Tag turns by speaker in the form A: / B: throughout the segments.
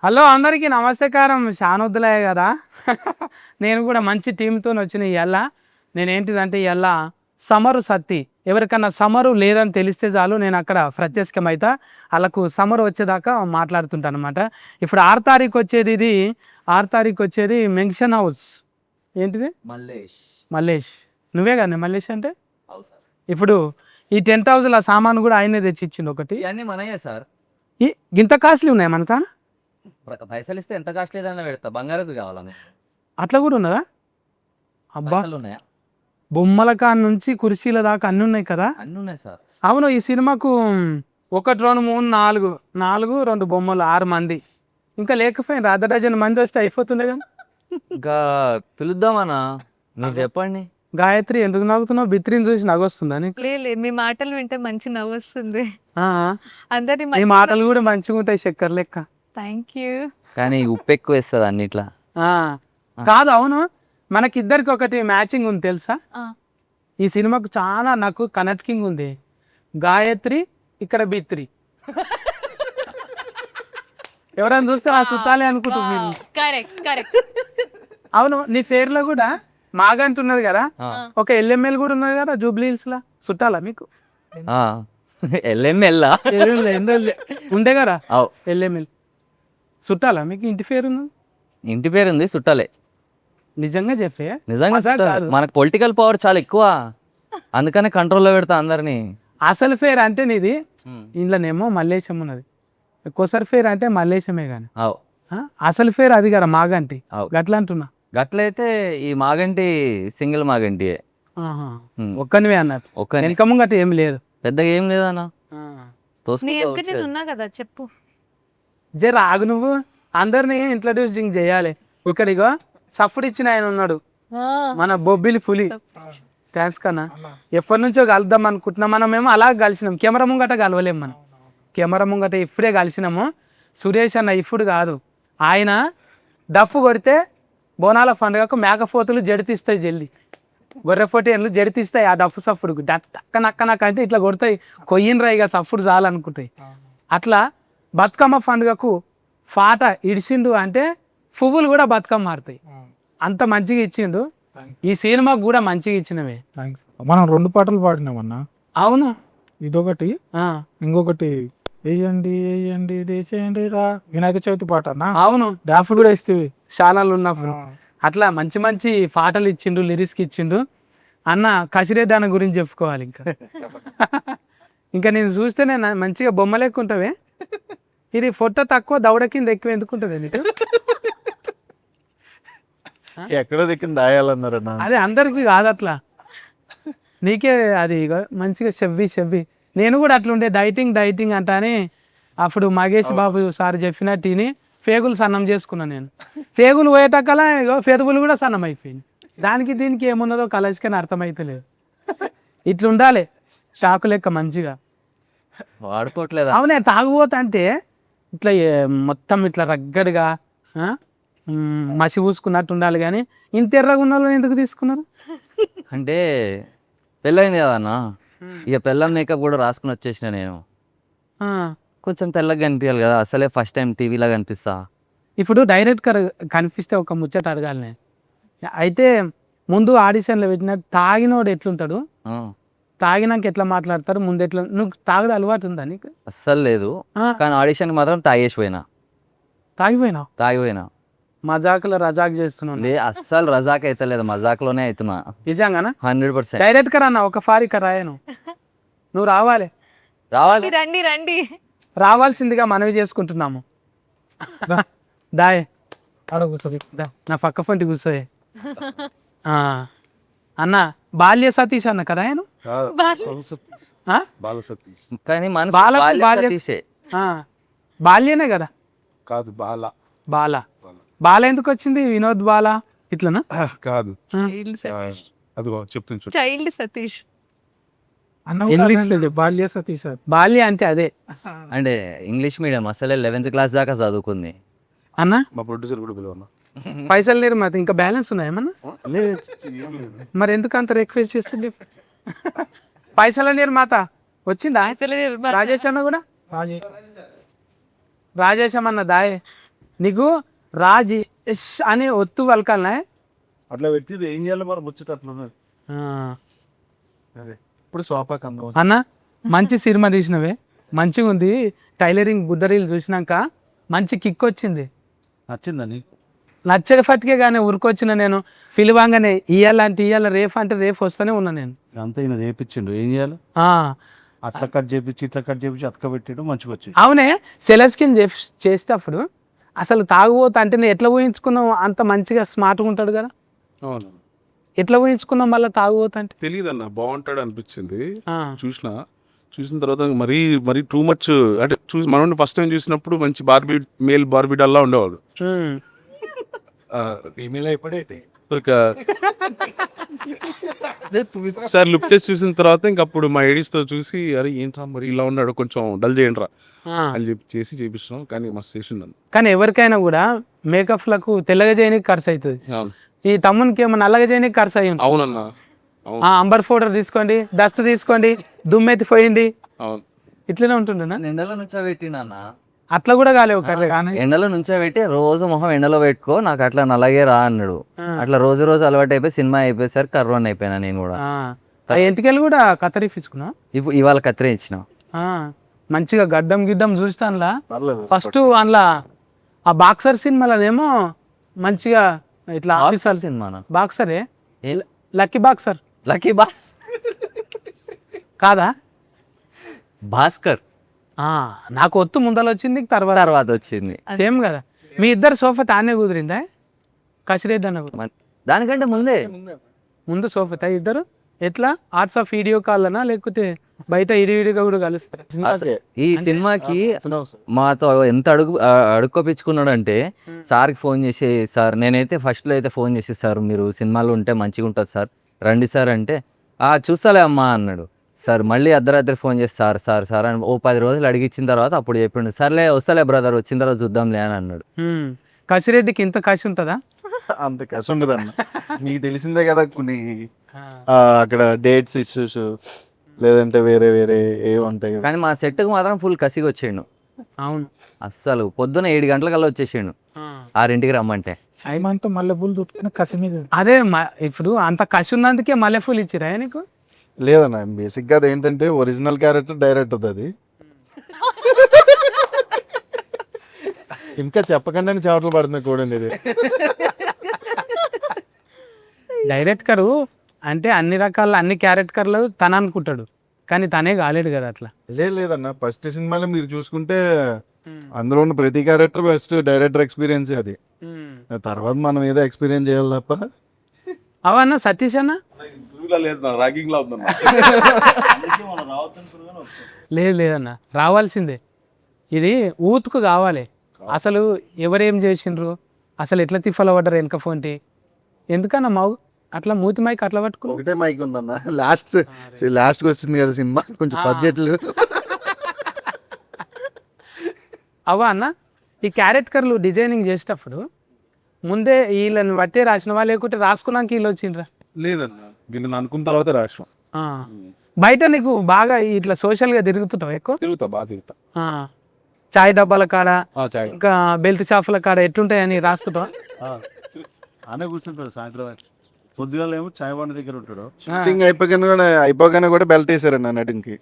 A: Hello అందరికీ నమస్కారం. షానొద్దులయ్య కదా. నేను కూడా మంచి టీంతో వచ్చిన ఇవాళ. నేనేంటిదంటే ఇవాళ సమరు సత్తి ఎవరికన్నా సమరు లేదని తెలిస్తే చాలు నేను అక్కడ ప్రత్యక్షమైతా వాళ్ళకు సమరు వచ్చేదాకా మాట్లాడుతుంటాను అనమాట. ఇప్పుడు 6 తారీఖు వచ్చేది, ఇది 6 తారీఖు వచ్చేది మెన్షన్ హౌస్. ఏంటిది? మల్లేష్. నువ్వే కానీ మల్లేష్ అంటే. ఇప్పుడు ఈ 10,000 సామాను కూడా ఆయనే తెచ్చిచ్చిండు ఒకటి.
B: ఇవన్నీ మనయే సార్.
A: ఇంత కాస్ట్లీ ఉన్నాయి మన తాన.
B: పైసలు ఇస్తే ఎంత కాస్ట్ లేదన్నా పెడతా. బంగారది కావాలా మీకు?
A: అట్లా కూడా ఉన్నదా? అబ్బా,
B: ఉన్నాయా?
A: బొమ్మల కాడ నుంచి కుర్చీల దాకా అన్ని ఉన్నాయి కదా.
B: అన్నీ ఉన్నాయి సార్.
A: అవును, ఈ సినిమాకు 1 2 3 4 2 బొమ్మలు 6 మంది ఇంకా లేకపోయినా అర్ధ డజన్ మంది వస్తే అయిపోతుండే కదా.
B: ఇంకా పిలుద్దామన్నా, మీరు చెప్పండి.
A: గాయత్రి ఎందుకు నవ్వుతున్నావు? బిత్రిని చూసి నవ్వొస్తుందా నీకు?
C: లే మీ మాటలు వింటే మంచి నవ్వు వస్తుంది.
A: ఆ,
C: అందరి
A: నీ మాటలు కూడా మంచిగా ఉంటాయి చక్కెర లెక్క.
C: Thank you.
B: కానీ ఉప్పు ఎక్కువ వేస్తుంది అన్నిట్లా.
A: ఆ, కాదు, అవును, మనకిద్దరికి ఒకటి మ్యాచింగ్ ఉంది తెలుసా. ఈ సినిమాకు చాలా నాకు కనెక్టింగ్ ఉంది. గాయత్రి ఇక్కడ బిత్రి. ఎవరైనా చూస్తే ఆ సుట్టాలే అనుకుంటున్నారు. అవును, నీ పేరులో కూడా మాగంట ఉన్నది కదా, ఒక ఎల్ఎంఎల్ కూడా ఉన్నది కదా జూబ్లీ హిల్స్ లా. చుట్టాలా మీకు?
B: ఎల్ఎంఎల్లా
A: ఉండే కదా ఎల్ఎంఎల్. చుట్టాలా మీకు? ఇంటి పేరు ఉన్నది?
B: ఇంటి పేరు ఉంది, చుట్టాలే.
A: నిజంగా చెప్పే?
B: నిజంగా మనకు పొలిటికల్ పవర్ చాలా ఎక్కువ, అందుకనే కంట్రోల్లో పెడతా అందరినీ.
A: అసలు పేరు అంటే నీది ఇంట్లోనేమో మల్లేశం ఉన్నది, కొసరి పేరు అంటే మల్లేశమే కానీ అసలు పేరు అది కదా మాగంటి. గట్లా అంటున్నా.
B: గట్లయితే ఈ మాగంటి సింగిల్ మాగంటి
A: ఒక్కనివే అన్నట్టు. వెనక ముంగట ఏం లేదు,
B: పెద్దగా ఏం లేదన్నా.
C: ఉన్నా కదా చెప్పు.
A: జర ఆగు, నువ్వు అందరినీ ఇంట్రడ్యూసింగ్ చేయాలి. ఇక్కడిగో సఫ్డ్ ఇచ్చిన ఆయన ఉన్నాడు, మన బొబ్బిలి పులి. థ్యాంక్స్ కన్నా. ఎప్పటి నుంచో కలుద్దాం అనుకుంటున్నాం. మనమేమో అలా కలిసినాం, కెమెరా ముంగట కలవలేము. మనం కెమెరా ముంగట ఇప్పుడే కలిసినాము. సురేష్ అన్న ఇప్పుడు కాదు, ఆయన డఫ్ కొడితే బోనాల పండుగకు మేకపోతులు జడితిస్తాయి, జల్లి గొర్రెపోటీలు జడితిస్తాయి. ఆ డఫ్ సఫ్డుకు నక్క అంటే ఇట్లా కొడతాయి. కొయ్యినరా ఇక సఫ్డు చాలనుకుంటాయి. అట్లా బతుకమ్మ పండుగకు పాట ఇడిచిండు అంటే పువ్వులు కూడా బతుకమ్మ మారుతాయి. అంత మంచిగా ఇచ్చిండు. ఈ సినిమాకు కూడా మంచిగా ఇచ్చినవే.
D: మనం 2 పాటలు పాడినామన్నా.
A: అవును,
D: ఇదొకటి, ఇంకొకటి వేయండి వేయండి దేశండి రా వినాయక చవితి పాట అన్న.
A: అవును,
D: డాన్స్ కూడా ఇస్తేవి
A: ఛానల్ ఉన్నప్పుడు. అట్లా మంచి మంచి పాటలు ఇచ్చిండు, లిరిక్స్కి ఇచ్చిండు. అన్న కసిరే దాని గురించి చెప్పుకోవాలి. ఇంకా నేను చూస్తే నేను మంచిగా బొమ్మలు ఎక్కువ ఉంటావే. ఇది ఫోటో తక్కువ దౌడ కింద ఎక్కువ ఎందుకుంటుంది నీకు?
E: ఎక్కడో దిక్కిన దాయాలన్నారన్న.
A: అదే అందరికి కాదు అట్లా, నీకే అది మంచిగా చెవ్వి. నేను కూడా అట్లుండే డైటింగ్ అంటానే అప్పుడు మగేష్ బాబు సార్ చెప్పినట్టు తిని పేగులు సన్నం చేసుకున్నాను. నేను పేగులు పోయేటక్కలా పెదవులు కూడా సన్నం అయిపోయింది. దానికి దీనికి ఏమున్నదో కలర్స్కని అర్థమైతలేదు. ఇట్లుండాలి షాకు లెక్క మంచిగా
B: వాడుకోవట్లేదు.
A: అవునే, తాగుబోతంటే ఇట్లా మొత్తం ఇట్లా రగ్గడిగా మసి పూసుకున్నట్టు ఉండాలి. కానీ ఇంత ఎర్రగా ఉన్న వాళ్ళని ఎందుకు తీసుకున్నారు?
B: అంటే పెళ్ళైంది కదా అన్న, ఇక పెళ్ళం మేకప్ కూడా రాసుకుని వచ్చేసిన నేను. కొంచెం తెల్లగా కనిపించాలి కదా, అసలే ఫస్ట్ టైం టీవీలో కనిపిస్తా.
A: ఇప్పుడు డైరెక్ట్గా కనిపిస్తే ఒక ముచ్చట అడగాలి నేను. అయితే ముందు ఆడిషన్లో పెట్టిన తాగినోడు ఎట్లుంటాడు, తాగినాక ఎట్లా మాట్లాడతారు, ముందు ఎట్లా? నువ్వు తాగదు అలవాటు ఉందా నీకు?
B: అస్సలు లేదు, కానీ ఆడిషన్కి మాత్రం తాగిపోయినా.
A: మజాకులో రజాక్ చేస్తున్నాను.
B: అస్సలు రజాక్ అయితే లేదు, మజాక్లోనే అవుతున్నా.
A: నిజంగానా?
B: 100%.
A: డైరెక్ట్గా అన్న ఒక ఫారిక రాయను, నువ్వు రావాలి.
C: రండి
A: రావాల్సిందిగా మనవి చేసుకుంటున్నాము. దాయ్
D: ఆడ కూర్చో,
A: నా పక్క ఫంటి కూర్చోయే. అన్న బాల్య సతీష్ అన్న కదా ఆయన?
B: కానీ
A: బాల్యనే కదా?
E: కాదు,
A: బాల ఎందుకు వచ్చింది? వినోద్ బాల ఇట్లనా?
E: కాదు, అదిగో చెప్తుంది
C: చైల్డ్ సతీష్.
D: బాల్య సతీష్.
A: బాల్య అంటే అదే
B: అంటే ఇంగ్లీష్ మీడియం, అసలే 11th క్లాస్ దాకా చదువుకుంది
A: అన్న.
E: మా ప్రొడ్యూసర్ కూడా పిలవన్నా.
A: పైసలు లేరు మాది, ఇంకా బ్యాలెన్స్ ఉన్నాయేమన్నా? మరి ఎందుకు అంత రిక్వెస్ట్ చేస్తుంది? పైసల నీరు మాత వచ్చిందా? రాజేష్ అన్న కూడా రాజేశం అన్న దాయే నీకు రాజీ ఎస్ అని ఒత్తు పలకాలనే.
E: అట్లా పెట్టి ఏం చేయాలి మరి ముచ్చట అట్లా ఉన్నది. అదే ఇప్పుడు సోఫాకి అందం
A: అన్న మంచి సినిమా తీసినవే, మంచిగా ఉంది. టైలరింగ్ బుద్ధరీలు చూసినాక మంచి కిక్ వచ్చింది.
E: నచ్చిందని
A: నచ్చక ఫట్కే కానీ ఉరికొచ్చిన నేను పిలువాగానే ఇయ్యాలంటే ఇయ్యాల, రేపు అంటే రేపు వస్తూనే ఉన్నా నేను.
E: అంతా ఈయన చేపించిండు, ఏం చేయాలి
A: ఆ,
E: అట్లా కట్ చేపించి ఇట్లా కట్ చేపించి అతక పెట్టాడు, మంచిగా వచ్చింది.
A: అవునే సెలస్కిన్ చేసేటప్పుడు అసలు తాగుబోతా అంటే నేను ఎట్లా ఊహించుకున్నావు అంత మంచిగా స్మార్ట్గా ఉంటాడు కదా,
E: అవును
A: ఎట్లా ఊహించుకున్నాం మళ్ళీ తాగుబోతా అంటే.
F: తెలియదు అన్న, బాగుంటాడు అనిపించింది.
A: ఆ,
F: చూసిన తర్వాత మరీ మరీ టూ మచ్ అంటే మనం ఫస్ట్ టైం చూసినప్పుడు మంచి మేల్ బార్బీ డల్లా ఉండేవాడు.
A: ఉమ్.
E: ఈమెయిల్ అయిపోయితే
F: ఇక సార్ లుక్ టెస్ట్ చూసిన తర్వాత ఇంక అప్పుడు మా ఎడిస్ తో చూసి అరే ఏంట్రా మరి ఇలా ఉన్నాడు, కొంచెం డల్ చేయండి రా
A: ఆ.
F: అని చెప్పి చేపిస్తున్నాం. కానీ మస్తు చేసిండు.
A: కానీ ఎవరికైనా కూడా మేకప్లకు తెల్లగా చేయడానికి ఖర్చు అవుతుంది.
F: అవును
A: ఈ తమ్మునికి ఏమో నల్లగా చేయడానికి ఖర్చు అయ్యి ఉంటుంది.
F: అవునన్నా అవును
A: అంబర్ పౌడర్ తీసుకోండి, డస్ట్ తీసుకోండి, దుమ్మెత్తి పోయింది,
F: అవును.
A: ఇట్లనే ఉంటుండేనా.
B: ఎండలో నుంచోబెట్టినన్న,
A: అట్లా కూడా కాలేవు కర్రీ.
B: ఎండలో నుంచోబెట్టి రోజు మొహం ఎండలో పెట్టుకో, నాకు అట్లా నల్లగే రా అన్నాడు. అట్లా రోజు రోజు అలవాటు అయిపోయి సినిమా అయిపోయేసరికి కర్రోన్ అయిపోయినా నేను కూడా.
A: ఇంటికెళ్ళి కూడా కత్తరిపించుకున్నా.
B: ఇప్పుడు ఇవాళ కత్తిరే ఇచ్చిన.
A: మంచిగా గడ్డం గిడ్డం చూస్తానులా.
E: పర్లేదు.
A: ఫస్ట్ అందులో ఆ బాక్సర్ సినిమాలోనేమో మంచిగా ఇట్లా ఆఫీసర్
B: సినిమా
A: బాక్సరే, లక్కీ బాక్సర్.
B: లక్కీ బాస్
A: కాదా?
B: భాస్కర్
A: నాకు ఒత్తు ముందర వచ్చింది, తర్వాత
B: తర్వాత వచ్చింది.
A: సేమ్ కదా. మీ ఇద్దరు సోఫా తానే కుదిరిందా? కసిరెడ్డి అన్న కూడా
B: దానికంటే ముందే
A: ముందు సోఫా ఇద్దరు ఎట్లా ఆర్ట్స్ ఆఫ్ వీడియో కాల్నా లేకపోతే బయట ఇడివిడిగా కూడా కలుస్తారు?
B: ఈ సినిమాకి మాతో ఎంత అడుక్కోపించుకున్నాడు అంటే, సార్కి ఫోన్ చేసి, సార్ నేనైతే ఫస్ట్లో అయితే ఫోన్ చేసి, సార్ మీరు సినిమాలో ఉంటే మంచిగా ఉంటుంది సార్, రండి సార్ అంటే, చూస్తాలే అమ్మా అన్నాడు. సార్ మళ్ళీ అర్ధరాత్రి ఫోన్ చేసి, సార్ సార్ సార్ అని 10 రోజులు అడిగిచ్చిన తర్వాత అప్పుడు చెప్పిండు, సర్లే వస్తలే బ్రదర్, వచ్చిన తర్వాత చూద్దాంలే అని అన్నాడు.
A: కసిరెడ్డికి ఇంత కసి ఉంటుందా?
E: అంత కసి ఉండదు అన్న. మీకు తెలిసిందే కదా, కొన్ని అక్కడ డేట్స్ ఇష్యూస్ లేదంటే వేరే వేరే ఏ ఉంటాయి కదా.
B: కానీ మా సెట్కి మాత్రం ఫుల్ కసిగా వచ్చిండు.
A: అవును,
B: అస్సలు పొద్దున 7 గంటలకల్లా వచ్చేసిండు 6ంటికి రమ్మంటే.
D: ఐమంతా మల్లె పూలు చుట్టుకుని కసి మీద.
A: అదే ఇప్పుడు అంత కసి ఉన్నందుకే మల్లెపూలు ఇచ్చిరా నీకు?
E: లేదన్న, బేసిక్గా అది ఏంటంటే ఒరిజినల్ క్యారెక్టర్ డైరెక్ట్ అవుతుంది. ఇంకా చెప్పకుండానే చెమటలు పడుతుంది చూడండి ఇది.
A: డైరెక్టరు అంటే అన్ని రకాల అన్ని క్యారెక్టర్లు తన అనుకుంటాడు, కానీ తనే కాలేడు కదా అట్లా.
E: లేదన్న, ఫస్ట్ సినిమాలో మీరు చూసుకుంటే అందులో ఉన్న ప్రతి క్యారెక్టర్ ఫస్ట్ డైరెక్టర్ ఎక్స్పీరియన్స్ అది. తర్వాత మనం ఏదో ఎక్స్పీరియన్స్ చేయాలి తప్ప.
A: అవన్న సతీష్ అన్న
F: ర్యాగింగ్ లా ఉందన్న.
A: లేదన్న, రావాల్సిందే. ఇది ఊతుకు కావాలి. అసలు ఎవరేం చేసిండ్రు, అసలు ఎట్లా తిఫల పడ్డారు వెనక ఫోన్టి, ఎందుకన్నా మావు అట్లా మూతి మైక్ అట్లా పట్టుకుని.
E: ఒకటే మైక్ ఉందన్న, లాస్ట్ వచ్చింది కదా సినిమా, కొంచెం బడ్జెట్లు.
A: అవా అన్న, ఈ క్యారెక్టర్లు డిజైనింగ్ చేసేటప్పుడు ముందే వీళ్ళని బట్టే రాసినవా లేకుంటే రాసుకున్నాక వీళ్ళు వచ్చిండ్రా?
F: లేదన్న, వీళ్ళని అనుకున్న తర్వాత రాసాం.
A: బయట నీకు బాగా ఇట్లా సోషల్గా తిరుగుతుంటావు ఎక్కువ?
F: బాగా తిరుగుతా.
A: చాయ్ డబ్బాల కాడ
F: చాయ్
A: ఇంకా బెల్ట్ షాపుల కాడ ఎట్లుంటాయని రాస్తుంటావా?
E: అనే కూర్చుంటాడు సాయంత్రం, పొద్దుగాల ఏమో చాయ్ బండి దగ్గర ఉంటాడు. షూటింగ్ అయిపోగానే కూడా బెల్ట్ వేసారండి నటింగ్కి.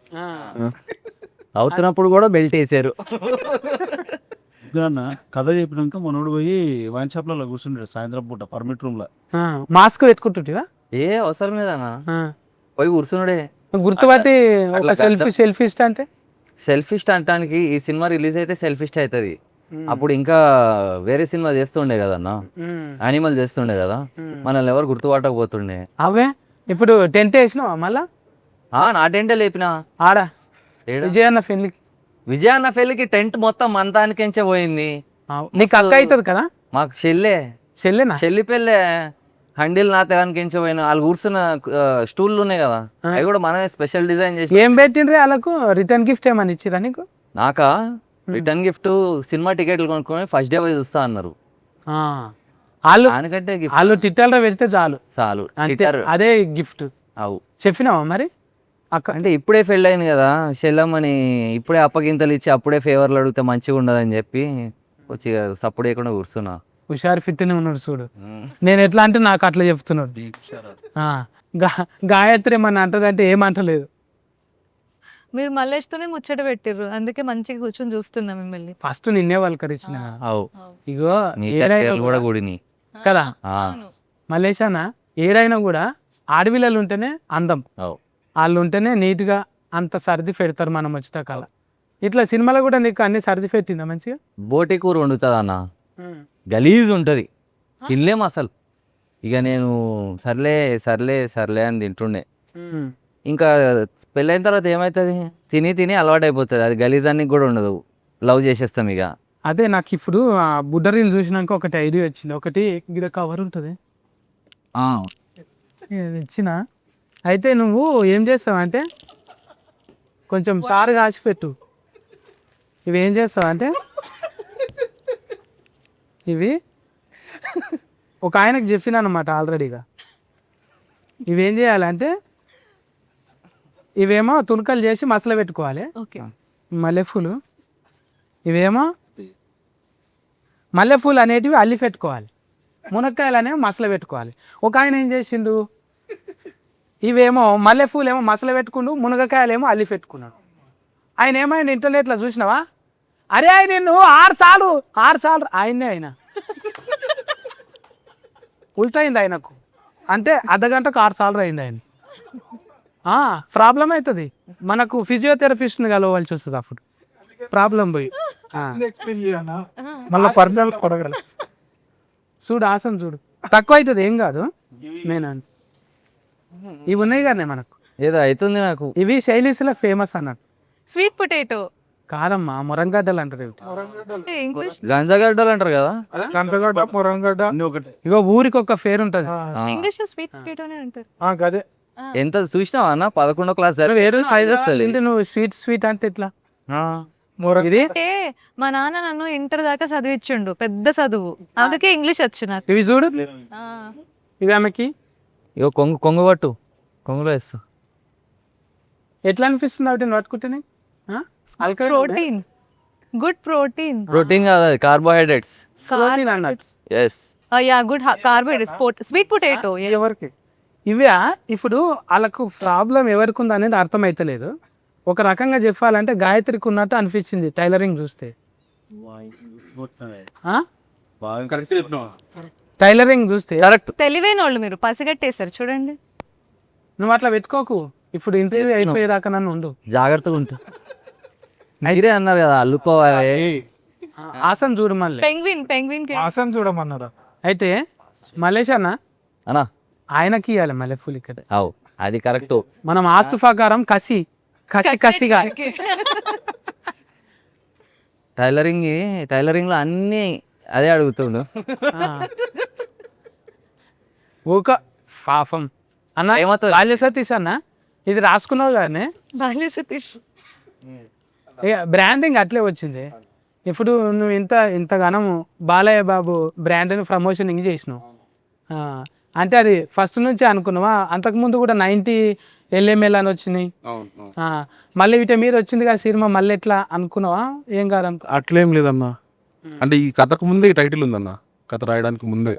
B: అవుతున్నప్పుడు కూడా బెల్ట్ వేసారు.
E: అన్న కథ చెప్పినాక మనోడు పోయి వైన్ షాప్ లో కూర్చుంటాడు సాయంత్రం పూట పర్మిట్ రూమ్ లో.
A: మాస్క్ పెట్టుకుంటుంటివా?
B: ఏ అవసరం లేదన్నా, పోయి కూర్చున్నాడే.
A: గుర్తుపట్టి ఒక సెల్ఫీ అంటే
B: సెల్ఫిస్ట్ అంటానికి ఈ సినిమా రిలీజ్ అయితే సెల్ఫిస్ట్ అవుతుంది. అప్పుడు ఇంకా వేరే సినిమా చేస్తుండే కదన్నా, యానిమల్ చేస్తుండే కదా, మనల్ని ఎవరు గుర్తుపట్టకపోతుండే.
A: అవే ఇప్పుడు టెంట్ వేసినావా మళ్ళా?
B: నా టెంటే లేపినా
A: ఆడ విజయ్ అన్న పెళ్లికి.
B: విజయ్ అన్న పెళ్లికి టెంట్ మొత్తం మంతానికించే పోయింది.
A: నీకు అక్క అవుతుంది కదా?
B: మాకు చెల్లెనా, చెల్లి పెళ్ళే. హండిల్ నా తెగానికించే పోయిన వాళ్ళు కూర్చున్న స్టూళ్ళు ఉన్నాయి కదా, అవి కూడా మనమే స్పెషల్ డిజైన్ చేసి.
A: ఏం పెట్టిండ్రీ వాళ్ళకు? రిటర్న్ గిఫ్ట్ ఏమని ఇచ్చిరా నీకు?
B: నాకా రిటర్న్ గిఫ్ట్ సినిమా టికెట్లు కొనుక్కొని ఫస్ట్ డే పోయి చూస్తా అన్నారు.
A: వాళ్ళు
B: దానికంటే
A: వాళ్ళు ట్విట్టర్లో పెడితే చాలు
B: చాలు,
A: అదే గిఫ్ట్.
B: అవు
A: చెప్పినావా మరి అక్క?
B: అంటే ఇప్పుడే పెళ్ళి అయింది కదా చెల్లమ్మని, ఇప్పుడే అప్పగింతలు ఇచ్చి అప్పుడే ఫేవర్లు అడిగితే మంచిగా ఉండదని చెప్పి వచ్చి సపోర్ట్ చేయకుండా కూర్చున్నా.
A: హుషారు ఫిట్నే ఉన్నాడు చూడు. నేను ఎట్లా అంటే నాకు అట్లా చెప్తున్నాడు. ఆ, గాయత్రి ఏమన్నా అంటదంటే ఏమంటలేదు.
C: మీరు మల్లేష్తోనే ముచ్చట పెట్టిర్రు, అందుకే మంచిగా కూర్చొని చూస్తున్నా మిమ్మల్ని.
A: ఫస్ట్ నిన్నే పలకరించిన
B: అవు
A: ఇగో
B: నీ
A: ఏడైనా
B: పేర్లు కూడా కూడిని.
A: కదా
B: ఆ,
A: మల్లేశానా ఏడైనా కూడా ఆడపిల్లలు ఉంటేనే అందం,
B: అవు
A: వాళ్ళు ఉంటేనే నీట్గా అంత సర్ది పెడతారు మనం వచ్చేట కాల. ఇట్లా సినిమాలో కూడా నీకు అన్ని సర్ది పెట్టిందా మంచిగా?
B: బోటి కూర వండుతుంది అన్న, గలీజ్ ఉంటుంది, తినలేము అసలు. ఇక నేను సర్లే సర్లే సర్లే అని తింటుండే. ఇంకా పెళ్ళైన తర్వాత ఏమవుతుంది, తిని తిని అలవాటు అయిపోతుంది, అది గలీజానికి కూడా ఉండదు, లవ్ చేసేస్తాం ఇక.
A: అదే నాకు ఇప్పుడు ఆ బుడ్డరీలు చూసినాక ఒకటి ఐడియా వచ్చింది. ఒకటి గిడ కవర్ ఉంటుంది ఇచ్చిన, అయితే నువ్వు ఏం చేస్తావు అంటే కొంచెం చారు కాసి పెట్టు. ఇవి ఏం చేస్తావు అంటే ఇవి ఒక ఆయనకు చెప్పినా అనమాట ఆల్రెడీగా. ఇవేం చేయాలంటే ఇవేమో తునకలు చేసి మసలు పెట్టుకోవాలి.
C: ఓకే,
A: మల్లెపూలు ఇవేమో మల్లెపూలు అనేటివి అల్లి పెట్టుకోవాలి, మునక్కాయలు అనేవి మసలు పెట్టుకోవాలి. ఒక ఆయన ఏం చేసిండు, ఇవేమో మల్లెపూలు ఏమో మసలు పెట్టుకుండు, మునగకాయలు ఏమో అల్లి పెట్టుకున్నాడు. ఆయన ఏమైనా ఇంటర్నెట్లో చూసినావా, అరే ఆయన నిన్ను 6 సార్లు ఆయన్నే ఆయన ఉల్టైంది ఆయనకు, అంటే అర్ధగంటకు 6 సార్లు అయింది ఆయన. ప్రాబ్లం అవుతుంది మనకు, ఫిజియోథెరపిస్ట్ని కలవాల్సి వస్తుంది అప్పుడు ప్రాబ్లం పోయి.
D: మళ్ళీ పర్మనెంట్ కొడగల.
A: చూడు ఆసన్ చూడు, తక్కువ అవుతుంది ఏం కాదు. నేను ఇవి ఉన్నాయి కానీ మనకు
B: ఏదో అవుతుంది నాకు.
A: ఇవి శైలీస్లో ఫేమస్ అన్నట్టు.
C: స్వీట్ పొటాటో
A: కాదమ్మా మురంగడ్డలు అంటారు ఇవి.
C: ఇంగ్లీష్,
B: గంజగడ్డలు అంటారు కదా.
D: గంటగడ్డ మురంగడ్డ
A: ఇగో ఊరికి ఒక పేరు ఉంటుంది.
C: ఇంగ్లీష్ లో స్వీట్ పొటాటోనే అంటారు.
D: గదే.
B: ఎంత చూసినావా అన్న, 11వ క్లాస్
A: వేరు సైజ్ వస్తుంది. నువ్వు స్వీట్ అంటే ఇట్లా ఇది
C: అంటే మా నాన్న నన్ను ఇంటర్ దాకా చదివించుండు, పెద్ద చదువు, అందుకే ఇంగ్లీష్ వచ్చు నాకు.
A: ఇవి చూడు,
C: ఆ,
A: ఇవి ఆమెకి
B: ఇగో కొంగు పట్టు, కొంగులో వేస్తా.
A: ఎట్లా అనిపిస్తుంది అవి పట్టుకుంటేనే?
C: Protein, good protein.
B: ప్రోటీన్ కాదు, అది కార్బోహైడ్రేట్స్.
A: అన్నట్టు.
B: Yes,
C: yeah, good carbohydrates. Sweet potato
A: ఎవరికి ఇవే ఇప్పుడు వాళ్ళకు ప్రాబ్లం ఎవరికి ఉంది అనేది అర్థమైతలేదు. ఒక రకంగా చెప్పాలంటే గాయత్రికి ఉన్నట్టు అనిపించింది టైలరింగ్ చూస్తే. టైలరింగ్ చూస్తే
B: కరెక్ట్.
C: తెలివైన వాళ్ళు మీరు, పసిగట్టేశారు చూడండి.
A: నువ్వు అట్లా పెట్టుకోకు, ఇప్పుడు ఇంటర్వ్యూ అయిపోయేదాకా నన్ను ఉండు,
B: జాగ్రత్తగా ఉంటా. మీరే అన్నారు కదా అల్లుకోవాలి.
A: ఆసన్ చూడు మళ్ళీ.
C: పెంగ్విన్
D: ఆసన్ చూడమన్నారా?
A: అయితే మలేష్ అన్న
B: అన్నా
A: ఆయనకి ఇవ్వాలి మల్లెపూలు ఇక్కడ.
B: అవు అది కరెక్ట్.
A: మనం ఆస్తు ప్రకారం కసిగా
B: టైలరింగ్ లో అన్ని అదే అడుగుతుండు.
A: ఊక పాపం అన్న.
B: ఏమవుతుంది?
A: బాల్య సతీష్ అన్న ఇది రాసుకున్నావు కానీ
C: బాల్య సతీష్
A: బ్రాండింగ్ అట్లే వచ్చింది. ఇప్పుడు నువ్వు ఇంతగానము బాలయ్య బాబు బ్రాండ్ని ప్రమోషనింగ్ చేసినావు, అంటే అది ఫస్ట్ నుంచే అనుకున్నావా? అంతకుముందు కూడా 90 LML అని వచ్చినాయి, మళ్ళీ వీటి మీద వచ్చింది కదా సినిమా, మళ్ళీ ఎట్లా అనుకున్నావా? ఏం కాదనుకో.
F: అట్లేం లేదన్నా, అంటే ఈ కథకు ముందే ఈ టైటిల్ ఉందన్న, కథ రాయడానికి ముందే.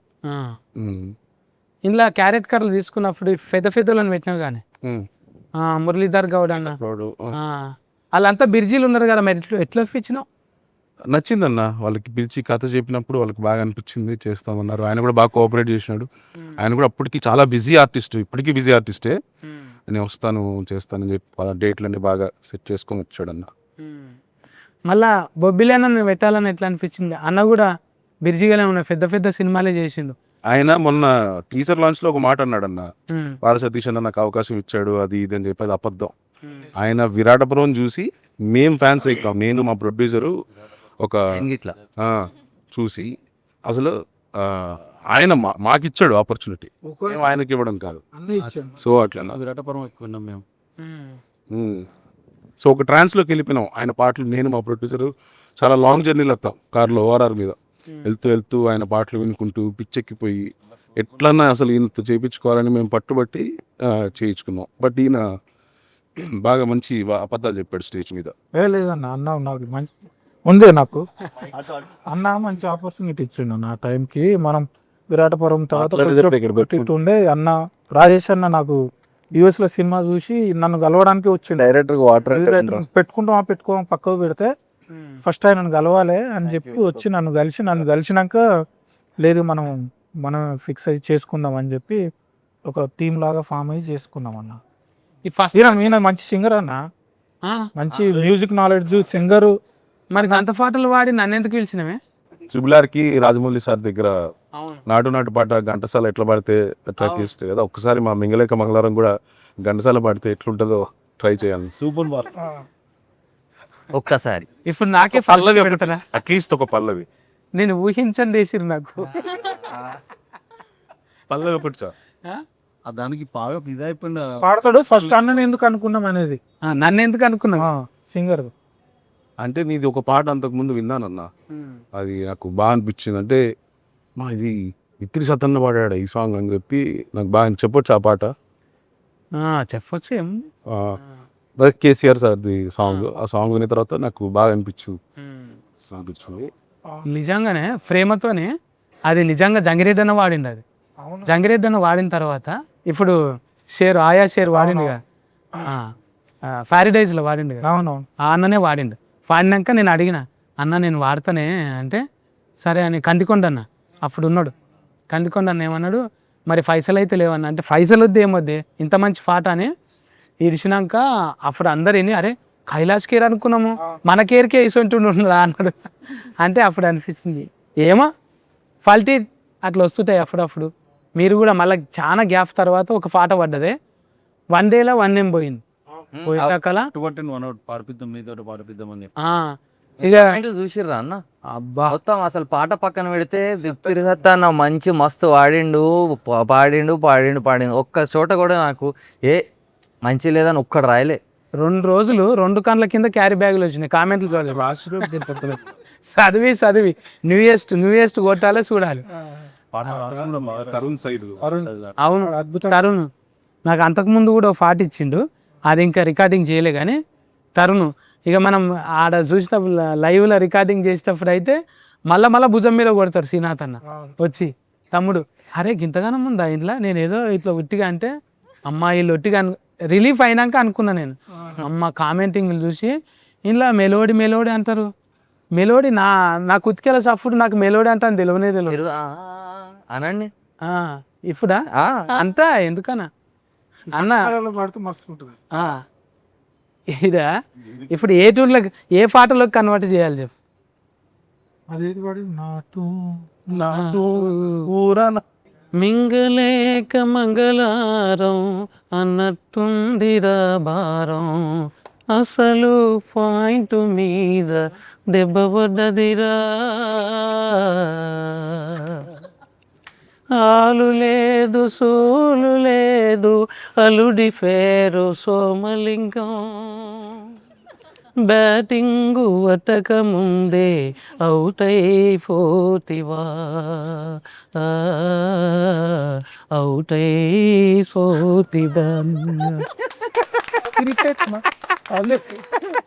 A: ఇందులో క్యారెట్ కర్రలు తీసుకున్నప్పుడు పెద్దలను పెట్టినావు కానీ మురళీధర్ గౌడ్ అన్న వాళ్ళంతా బిర్జీలు ఉన్నారు కదా, మరి ఎట్లా ఇచ్చినావు?
F: నచ్చిందన్న, వాళ్ళకి పిలిచి కథ చెప్పినప్పుడు వాళ్ళకి బాగా అనిపించింది, చేస్తామన్నారు. ఆయన కూడా బాగా కోఆపరేట్ చేసినాడు. ఆయన కూడా అప్పటికి చాలా బిజీ ఆర్టిస్ట్, ఇప్పటికీ బిజీ ఆర్టిస్టే. నేను వస్తాను చేస్తానని చెప్పి వాళ్ళ డేట్లన్నీ బాగా సెట్ చేసుకొని వచ్చాడు అన్న.
A: మళ్ళా బొబ్బిలి అన్న పెట్టాలని ఎట్లా అనిపించింది? అన్న కూడా బిర్జీగానే ఉన్నాయి, పెద్ద సినిమాలే చేసిండు.
F: ఆయన మొన్న టీజర్ లాంచ్ లో ఒక మాట అన్నాడు అన్న, బాల సతీష్ అన్న నాకు అవకాశం ఇచ్చాడు అది ఇది అని చెప్పి, అది అబద్ధం. ఆయన విరాటపురం చూసి మేం ఫ్యాన్స్ అయిపోయాం, నేను మా ప్రొడ్యూసరు ఒక
B: ఇట్లా
F: చూసి అసలు ఆయన మాకిచ్చాడు ఆపర్చునిటీ, మేము ఆయనకి ఇవ్వడం కాదు. సో అట్లా విరాటపురం ఎక్కువ మేము. సో ఒక ట్రాన్స్లోకి వెళ్ళిపోయినాం. ఆయన పాటలు నేను మా ప్రొడ్యూసరు చాలా లాంగ్ జర్నీలు వస్తాం కార్లో ఓఆర్ఆర్ మీద వెళ్తూ ఆయన పాటలు వినుకుంటూ పిచ్చెక్కిపోయి ఎట్లన్నా అసలు ఈయనతో చేయించుకోవాలని మేము పట్టుబట్టి చేయించుకున్నాం. బట్ ఈయన బాగా మంచి అబద్ధాలు చెప్పాడు స్టేజ్ మీద.
D: లేదన్న, అన్నావు నాకు ముందే నాకు అన్న మంచి ఆపర్చునిటీ ఇచ్చిండు అన్న ఆ టైంకి. మనం విరాటపురం తర్వాత
E: మాట్లాడేటప్పుడు ఇక్కడ
D: కొంచెం ఉండే అన్న రాజేష్ అన్న నాకు యూఎస్ లో సినిమా చూసి నన్ను కలవడానికి వచ్చిండు.
E: డైరెక్టర్ వాటర్
D: పెట్టుకోం పక్కకు పెడితే ఫస్ట్ ఆయన నన్ను కలవాలి అని చెప్పి వచ్చి నన్ను కలిసినాక లేదు మనం ఫిక్స్ అయ్యి చేసుకుందాం అని చెప్పి ఒక టీమ్ లాగా ఫామ్ అయ్యి చేసుకున్నాం అన్న.
A: ఈ ఫస్ట్
D: ఈయన మంచి సింగర్ అన్న, మంచి మ్యూజిక్ నాలెడ్జ్ సింగరు.
A: మరి గంత పాటలు వాడి నన్ను ఎందుకు పిలిచినవే?
F: త్రిబులార్కి రాజమౌళి సార్ దగ్గర
A: అవును.
F: నాటు పాట ఘంటసాల ఎట్లా పాడితే ఎట్లా తీస్తుంది కదా, ఒక్కసారి మా మింగలేక మంగళవారం కూడా ఘంటసాల పాడితే ఎట్లుంటుందో ట్రై చేయాలి. సూపర్ బాల్
B: ఒక్కసారి
A: ఇప్పుడు నాకే పల్లవి పెడతారా?
F: అట్లీస్ట్ ఒక పల్లవి
A: నేను ఊహించండి వేసిరు నాకు.
F: పల్లవి ఒకటి సార్.
E: దానికి బాగా ఇది అయిపోయింది.
D: పాడతాడు ఫస్ట్ అన్నని ఎందుకు అనుకున్నాం అనేది
A: నన్ను ఎందుకు అనుకున్నా?
D: సింగర్
F: అంటే నీది ఒక పాట అంతకు ముందు విన్నానన్న, అది నాకు బాగా అనిపించింది. అంటే మా ఇది ఇత్రి సతన్న పాడాడు ఈ సాంగ్ అని చెప్పి నాకు బాగా చెప్పొచ్చు ఆ పాట.
A: చెప్పొచ్చు ఏం.
F: కేసీఆర్ సార్ది సాంగ్. ఆ సాంగ్ విన్న తర్వాత నాకు బాగా అనిపించింది.
A: నిజంగానే ప్రేమతోనే అది నిజంగా జంగిరెడ్డి అన్న వాడిండు. అది జంగిరెడ్డి అన్న వాడిన తర్వాత ఇప్పుడు ఆయా షేర్ వాడిండు కదా, ప్యారడైజ్లో వాడిండు కదా,
D: అవునవును.
A: ఆ అన్ననే వాడిండు. వాడినాక నేను అడిగిన అన్న నేను వాడతానే అంటే సరే అని కందికొండ అన్న అప్పుడు ఉన్నాడు. కందికొండ అన్న ఏమన్నాడు, మరి పైసలు అయితే లేవన్న అంటే పైసలు వద్దు ఏమొద్దే ఇంత మంచి పాట అని ఇడిచినాక అప్పుడు అందరు విని అరే కైలాష్ కేర్ అనుకున్నాము మన కేర్కే వేసుంటుండా అన్నాడు. అంటే అప్పుడు అనిపించింది ఏమో ఫాల్టీ అట్లా వస్తుంటాయి అప్పుడప్పుడు. మీరు కూడా మళ్ళీ చాలా గ్యాప్ తర్వాత ఒక పాట పడ్డదే 1 డేలో 1 ఏం పోయింది పోయాకలా ఇక
B: చూసిర్రా అన్న?
A: అబ్బా
B: మొత్తం అసలు పాట పక్కన పెడితే తిరుగుతా మంచి మస్తు వాడిండు పాడిండు ఒక్క చోట కూడా నాకు మంచి లేదని ఒక్కడు రాయలే.
A: 2 రోజులు 2 కళ్ళ కింద క్యారీ బ్యాగులు వచ్చినాయి. కామెంట్లు చదివి న్యూయెస్ట్ కొట్టాలి చూడాలి. అవును తరుణ్ నాకు అంతకుముందు కూడా ఒక పాట ఇచ్చిండు, అది ఇంకా రికార్డింగ్ చేయలే కానీ తరుణ్ ఇక మనం ఆడ చూసేటప్పుడు లైవ్లో రికార్డింగ్ చేసేటప్పుడు అయితే మళ్ళా భుజం మీద కొడతారు శ్రీనాథ్ అన్న వచ్చి, తమ్ముడు అరే గింతగానం ఉందా ఇంట్లో, నేను ఏదో ఇట్లా ఒట్టిగా అంటే అమ్మ వీళ్ళు ఒట్టిగా రిలీఫ్ అయినాక అనుకున్నా నేను. అమ్మ కామెంటింగ్లు చూసి ఇంట్లో మెలోడీ అంటారు. మెలోడీ నా కుతికేల సఫుడు నాకు మెలోడీ అంటాను తెలియదు
B: అనండి
A: ఇప్పుడా అంతా ఎందుకన్నా అన్న
D: పాడితే మస్తు ఉంటుంది.
A: ఇదా ఇప్పుడు ఏ టూర్లోకి ఏ పాటలోకి కన్వర్ట్ చేయాలి చెప్పు.
D: అదేది పాడి నాటు
A: మింగలేక మంగళారం అన్నట్టుందిరా భారం, అసలు పాయింట్ మీద దెబ్బ పడ్డదిరా, ఆలు లేదు సోలు లేదు అలుడి పేరు సోమలింగం, బ్యాటింగు అటక ముందే అవుట్ అయిపోతివా అవుట్ అయిపోతివా.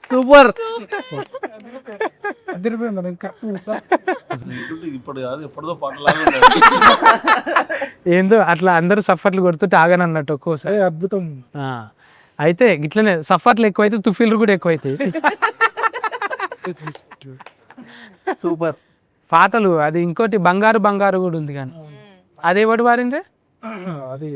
A: సూపర్ ఏందో అట్లా అందరూ సఫర్లు కొడుతుంటే ఆగనన్నట్టు ఒక్కోసారి
D: అద్భుతం.
A: అయితే ఇట్లనే సఫర్లు ఎక్కువైతే తుఫీలు కూడా ఎక్కువైతాయి. సూపర్ పాటలు. అది ఇంకోటి బంగారు కూడా ఉంది కానీ అదే ఒకటి వారిండే
D: అది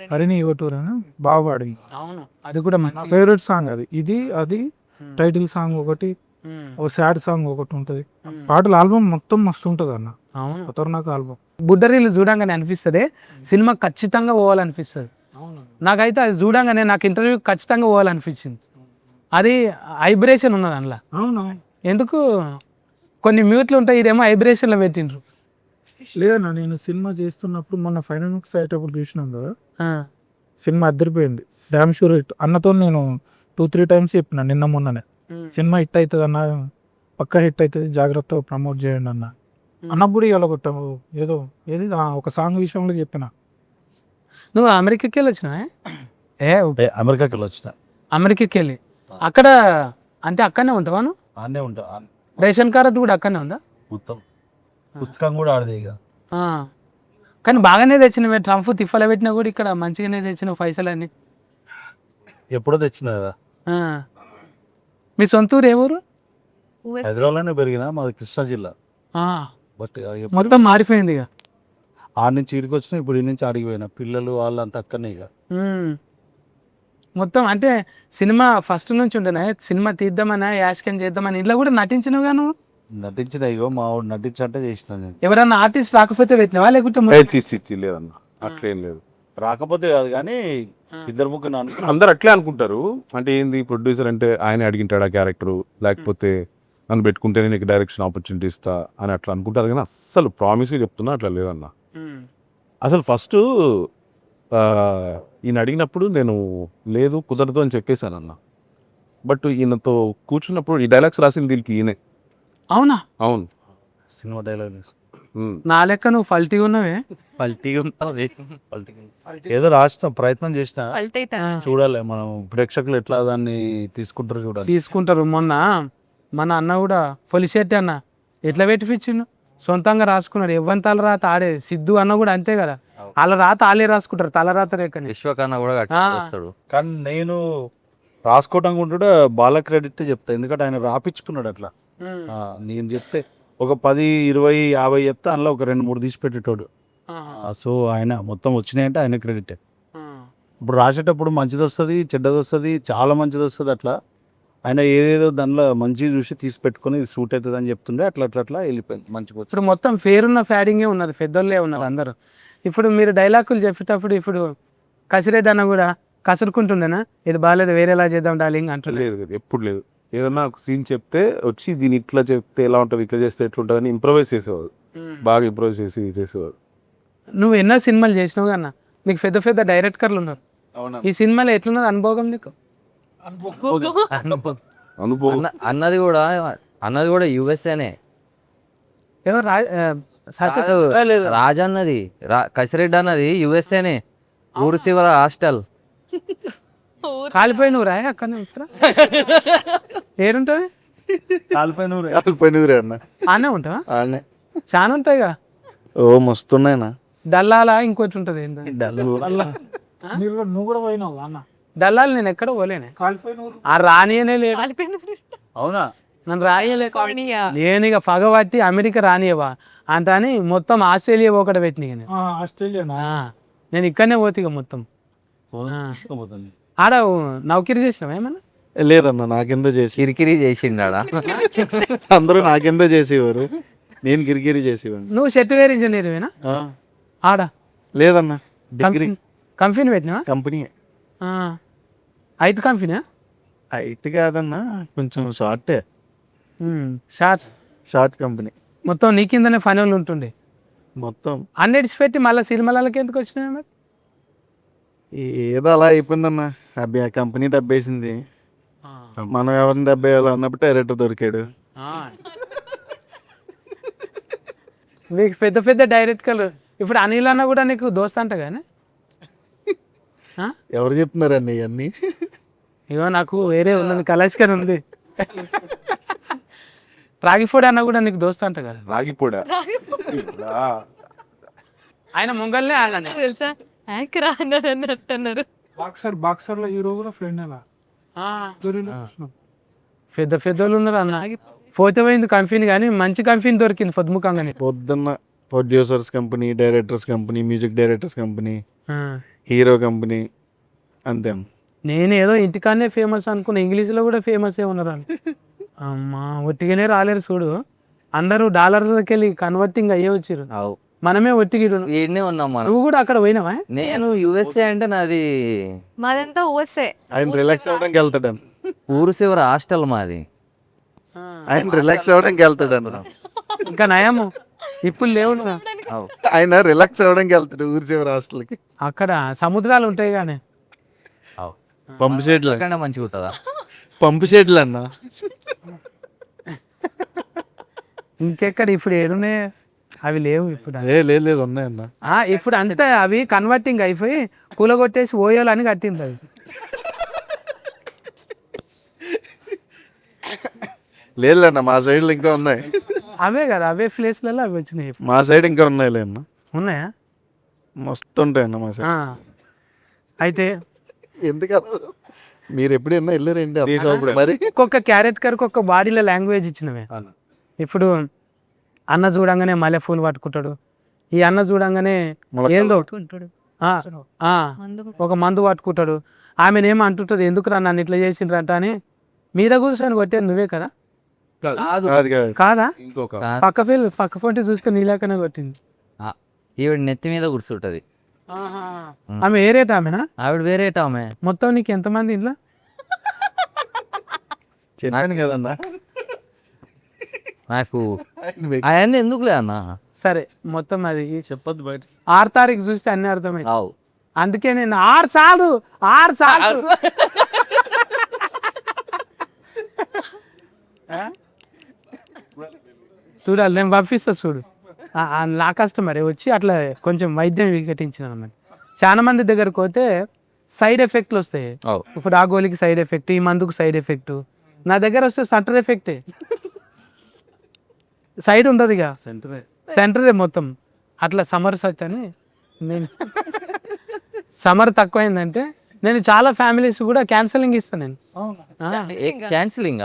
D: హరిని యువటూర్ అని బాగా పాడింది.
A: అవును అది కూడా
D: నా ఫేవరెట్ సాంగ్ అది టైటిల్ సాంగ్ ఒకటి, ఓ సాడ్ సాంగ్ ఒకటి ఉంటది. పాటల ఆల్బమ్ మొత్తం మస్తు ఉంటది అన్న.
A: అవును
D: ఖతర్నాక్ ఆల్బమ్.
A: బుడ్డరీలు చూడంగానే అనిపిస్తుంది సినిమా ఖచ్చితంగా పోవాలనిపిస్తుంది. నాకైతే అది చూడంగానే నాకు ఇంటర్వ్యూ ఖచ్చితంగా పోవాలనిపించింది. అది వైబ్రేషన్ ఉన్నది అందులో.
D: అవును
A: ఎందుకు కొన్ని మ్యూట్లు ఉంటాయి, ఇదేమో వైబ్రేషన్లో పెట్టిండ్రు.
D: లేదన్నా నేను సినిమా చేస్తున్నప్పుడు మొన్న ఫైనాన్స్ అయ్యేటప్పుడు చూసినాం కదా, సినిమా అద్దరిపోయింది. డ్యామ్ షూర్ హిట్ అన్నతో నేను 2-3 టైమ్స్ చెప్పిన నిన్న మొన్ననే, సినిమా హిట్ అవుతుంది అన్న, పక్కా హిట్ అవుతుంది, జాగ్రత్తగా ప్రమోట్ చేయండి అన్న. అన్నప్పుడు ఇవాళ కొట్టాము ఏదో ఏది ఒక సాంగ్ విషయంలో చెప్పిన.
A: నువ్వు అమెరికాకి వెళ్ళి వచ్చినా?
E: అమెరికాకి వెళ్ళి వచ్చిన.
A: అమెరికాకి వెళ్ళి అక్కడ అంటే అక్కడనే ఉంటావా నువ్వు?
G: ఆడనే ఉంటా
A: రేషన్ కార్డు కూడా అక్కడనే ఉందా?
G: మొత్తం పుస్తకం కూడా ఆడదే ఇక.
A: ఆ. కానీ బాగానే తెచ్చినవే, ట్రంప్ తిప్పలు పెట్టినా కూడా ఇక్కడ మంచిగానే తెచ్చినావు పైసలన్నీ.
G: ఎప్పుడో తెచ్చిన కదా.
A: ఆ. మీ సొంత ఊరు ఏ ఊరు?
G: హైదరాబాద్లోనే పెరిగిన, మాది కృష్ణా జిల్లా.
A: ఆ.
G: బట్
A: మొత్తం మారిపోయింది ఇక.
G: ఆడ నుంచి ఈడికి వచ్చిన, ఇప్పుడు ఈ నుంచి ఆడికి పోయినా, పిల్లలు వాళ్ళంతా అక్కడనే ఇక.
A: ఉమ్. మొత్తం అంటే సినిమా ఫస్ట్ నుంచి ఉండేనా, సినిమా తీద్దామన్నా యాష్కన్ చేద్దామని ఇంట్లో కూడా నటించినవుగా నువ్వు?
G: నటించిన ఇగో మా వాడు నటించంటే చేసిన నేను.
A: ఎవరన్నా ఆర్టిస్ట్ రాకపోతే పెట్టినవా లేకుంటే
F: లేదన్న అట్లేం లేదు.
G: రాకపోతే కాదు కానీ ఇద్దరు ముగ్గురు అనుకున్నా.
F: అందరు అట్లే అనుకుంటారు. అంటే ఏంది ప్రొడ్యూసర్ అంటే ఆయన అడిగింటాడు ఆ క్యారెక్టర్, లేకపోతే నన్ను పెట్టుకుంటేనే నీకు డైరెక్షన్ ఆపర్చునిటీ ఇస్తా అని అట్లా అనుకుంటారు. కానీ అస్సలు ప్రామిస్గా చెప్తున్నా అట్లా లేదన్న. అసలు ఫస్ట్ ఈయన అడిగినప్పుడు నేను లేదు కుదరదు అని చెప్పేశాను అన్న. బట్ ఈయనతో కూర్చున్నప్పుడు ఈ డైలాగ్స్ రాసింది దీనికి ఈయనే.
A: అవునా?
F: అవును.
G: సినిమా డైలాగ్
A: నా లెక్క నువ్వు ఫల్టీగా ఉన్నవే.
G: ఏదో రాసిన ప్రయత్నం చేసిన,
C: అల్తైతా.
G: చూడాలి మనం ప్రేక్షకులు ఎట్లా దాన్ని తీసుకుంటారో చూడాలి.
A: తీసుకుంటారు. మొన్న మన అన్న కూడా పొలిశెట్టి అన్న ఎట్లా పెట్టిపించిండు, సొంతంగా రాసుకున్నాడు. ఎవ్వని తల రాత ఆడే. సిద్ధు అన్న కూడా అంతే కదా, వాళ్ళ రాత వాళ్ళే రాసుకుంటారు, తల రాత రేకని.
B: విశ్వకన్నా కూడా వస్తాడు.
G: కానీ నేను రాసుకోవటం కూడా బాల క్రెడిట్ చెప్తా, ఎందుకంటే ఆయన రాపించుకున్నాడు అట్లా. నేను చెప్తే ఒక 10, 20, 50 చెప్తే అందులో ఒక 2-3 తీసి పెట్టేటోడు. సో ఆయన మొత్తం వచ్చినాయంటే ఆయన క్రెడిట్. ఇప్పుడు రాసేటప్పుడు మంచిది వస్తుంది, చెడ్డది వస్తుంది, చాలా మంచిది వస్తుంది. అట్లా ఆయన ఏదేదో దానిలో మంచి చూసి తీసి పెట్టుకుని ఇది సూట్ అవుతుంది అని చెప్తుండే, అట్లా అట్లా అట్లా వెళ్ళిపోయింది మంచిగా.
A: ఇప్పుడు మొత్తం ఫేరున్న ఫ్యాడింగే ఉన్నది, పెద్దోళ్ళే ఉన్నారు అందరూ. ఇప్పుడు మీరు డైలాగులు చెప్పేటప్పుడు ఇప్పుడు కసిరెడ్డి అన్న కూడా కసురుకుంటుండేనా, ఇది బాగాలేదు వేరేలా చేద్దాం డార్లింగ్ అంటారు?
F: లేదు లేదు, ఎప్పుడు లేదు. ఏదన్నా ఒక సీన్ చెప్తే వచ్చి దీన్ని ఇట్లా చెప్తే ఎలా ఉంటుంది, ఇట్లా చేస్తే ఎట్లా ఉంటుంది అని ఇంప్రవైజ్ చేసేవాడు. బాగా ఇంప్రవైజ్ చేసేవాడు.
A: నువ్వు ఎన్నో సినిమాలు చేసినావు అన్న, నీకు పెద్ద పెద్ద డైరెక్టర్లు ఉన్నారు. ఈ సినిమాలో ఎట్లున్నది అనుభవం నీకు?
F: అనుభవం
B: అన్నది కూడా యుఎస్ఏనే.
A: ఎవరు
B: రాజా అన్నది కసిరెడ్డి అన్నది యుఎస్ఏనే. ఊరు చివర హాస్టల్.
A: కాలిపోయి నువ్వు రాయ అక్కడ ఏడుంటావి?
G: కాలిపోయినూరే అన్న.
A: ఆనే ఉంటావా?
G: ఆడనే
A: చాలా ఉంటాయిగా.
G: ఓ మస్తున్నాయినా.
A: దల్లాలా ఇంకోటి ఉంటుంది ఏంటంటే
D: నువ్వు కూడా పోయినావు అన్న?
A: దల్లాలు నేను ఎక్కడ పోలేనే,
D: కాలిపోయినూరు.
A: ఆ రానియనే లేదు.
G: అవునా?
A: నన్ను రాయలే. నేను ఇక పగబట్టి అమెరికా రానియవా అంత అని మొత్తం ఆస్ట్రేలియా ఒకటి పెట్టిన.
D: ఆస్ట్రేలియానా?
A: నేను ఇక్కడనే పోతే ఇక మొత్తం. ఆడ నౌకరీ చేసినావా ఏమన్నా?
G: లేదన్న, నాకెందో చేసి
B: కిరికిరి చేసిండాడా.
G: అందరూ నాకెందో చేసేవారు, నేను గిరిగిరి చేసేవాడు.
A: నువ్వు సాఫ్ట్వేర్ ఇంజనీర్వేనా? ఆడ
G: లేదన్న, డిగ్రీ
A: కంపెనీ పెట్టినావా?
G: కంపెనీ.
A: అయితే కంపెనీ
G: ఐటీ కాదన్న, కొంచెం షార్టే. Short company.
A: మొత్తం నీ కిందనే పని వాళ్ళు ఉంటుండే
G: మొత్తం.
A: అన్నిటిసి పెట్టి మళ్ళీ సినిమాలకి ఎందుకు వచ్చినాయి మరి?
G: ఏదో అలా అయిపోయిందన్న, ఆ కంపెనీ దెబ్బేసింది. మనం ఎవరిని దెబ్బేయాలో అన్నప్పుడు డైరెక్టర్ దొరికాడు.
A: మీకు పెద్ద పెద్ద డైరెక్టర్లు ఇప్పుడు అనిల్ అన్న కూడా నీకు దోస్త్ అంట కానీ.
G: ఎవరు చెప్తున్నారండి ఇవన్నీ?
A: ఇగో నాకు వేరే ఉన్నది, కలాష్కర్ ఉంది. రాగిపోడి అన్న కూడా నీకు దోస్త్ అంట కదా?
F: రాగిపోడా
A: ఆయన ముంగల్నే ఆగనే
C: తెలుసా, యాక్రా అన్నారు.
D: బాక్సర్ లో హీరో కూడా ఫ్రెండ్ అలా.
A: పెద్ద పెద్దోళ్ళు ఉన్నారు అన్న. పోతే పోయింది కంపెనీ, కానీ మంచి కంపెనీ దొరికింది పొద్దుముఖంగానే.
G: పొద్దున్న producers company, directors company, music directors company, hero company, అంతే.
A: నేను ఏదో ఇంటికానే ఫేమస్ అనుకున్నా, ఇంగ్లీష్లో కూడా ఫేమసే ఉన్నారు అని. అమ్మా ఒట్టిగానే రాలేరు చూడు, అందరూ డాలర్లకి వెళ్ళి కన్వర్టింగ్ అయ్యే వచ్చారు. మనమే ఒట్టిగిడు.
B: ఈడనే ఉన్నాం మనం.
A: నువ్వు కూడా అక్కడ పోయినావా?
B: నేను యుఎస్ఏ అంటే నాది
C: మాదంతా ఊసే.
G: ఆయన రిలాక్స్ అవ్వడానికి వెళ్తాడు.
B: ఊరు చివర హాస్టల్ మాది.
G: ఆయన రిలాక్స్ అవ్వడానికి వెళ్తాడు అన్న.
A: ఇంకా నయము ఇప్పుడు లేవు.
G: ఆయన రిలాక్స్ అవ్వడానికి వెళ్తాడు ఊరి చివరి హాస్టల్కి.
A: అక్కడ సముద్రాలు ఉంటాయి కానీ
G: పంపు షెడ్లు
B: మంచిగా ఉంటుందా?
G: పంపు షెడ్లు అన్న.
A: ఇంకెక్కడ ఇప్పుడు ఏడునే అవి లేవు ఇప్పుడు.
G: లేదు ఉన్నాయన్న.
A: ఇప్పుడు అంతా అవి కన్వర్టింగ్ అయిపోయి కూలగొట్టేసి ఓయోలు అని కట్టింది అవి.
E: లేదన్న మా సైడ్లో ఇంకా ఉన్నాయి,
A: అవే కదా అవే ప్లేస్లలో అవి వచ్చినాయి.
E: మా సైడ్ ఇంకా ఉన్నాయి లేదన్న,
A: ఉన్నాయా?
E: మస్తు ఉంటాయన్న మా సైడ్.
A: ఆ. అయితే
E: ఎందుకన్నా మీరు ఎప్పుడైనా వెళ్ళారండి మరి?
A: ఒక్కొక్క క్యారెట్ కర్కి ఒక్క బాడీలో లాంగ్వేజ్ ఇచ్చినవే. ఇప్పుడు అన్న చూడంగానే మల్లె పూలు పట్టుకుంటాడు, ఈ అన్న చూడంగానే ఏందో ఆ, ఆ, ఒక మందు పట్టుకుంటాడు, ఆమెనేమో అంటుంటుంది ఎందుకురా నన్ను ఇట్లా చేసిండ్రంట అని మీద కూర్చొని కొట్టేది నువ్వే కదా?
E: కాదు కాదు,
A: కాదా?
F: ఇంకొక
A: పక్క ఫోటో చూస్తే నీలాకనే కొట్టింది.
B: ఈవిడ నెత్తి మీద కూర్చుంటది.
A: ఆమె ఏ రేట్ ఆమెనా?
B: ఆవిడ వేరేట ఆమె.
A: మొత్తం నీకు ఎంతమంది ఇంట్లో?
E: చెప్పాను కదన్నా.
B: నాకు అవన్నీ ఎందుకులే అన్న.
A: సరే మొత్తం అది
G: చెప్పొద్దు బయట.
A: 6 తారీఖు చూస్తే అన్ని అర్థమైంది.
B: అవు
A: అందుకే నేను 6 సార్లు చూడాలి, నేను పంపిస్తా చూడు. నా కస్టమరే వచ్చి అట్లా కొంచెం వైద్యం వికటించిన అన్నమాట. చాలా మంది దగ్గరకు పోతే సైడ్ ఎఫెక్ట్లు వస్తాయి.
B: అవు
A: ఇప్పుడు ఆ గోళీకి సైడ్ ఎఫెక్ట్, ఈ మందుకు సైడ్ ఎఫెక్ట్. నా దగ్గర వస్తే సెంటర్ ఎఫెక్టే, సైడ్ ఉండదు ఇక, సెంటరే మొత్తం. అట్లా సమర్ సత్ అని నేను సమర్ తక్కువైందంటే నేను చాలా ఫ్యామిలీస్ కూడా క్యాన్సలింగ్ ఇస్తాను నేను.
B: Cancelling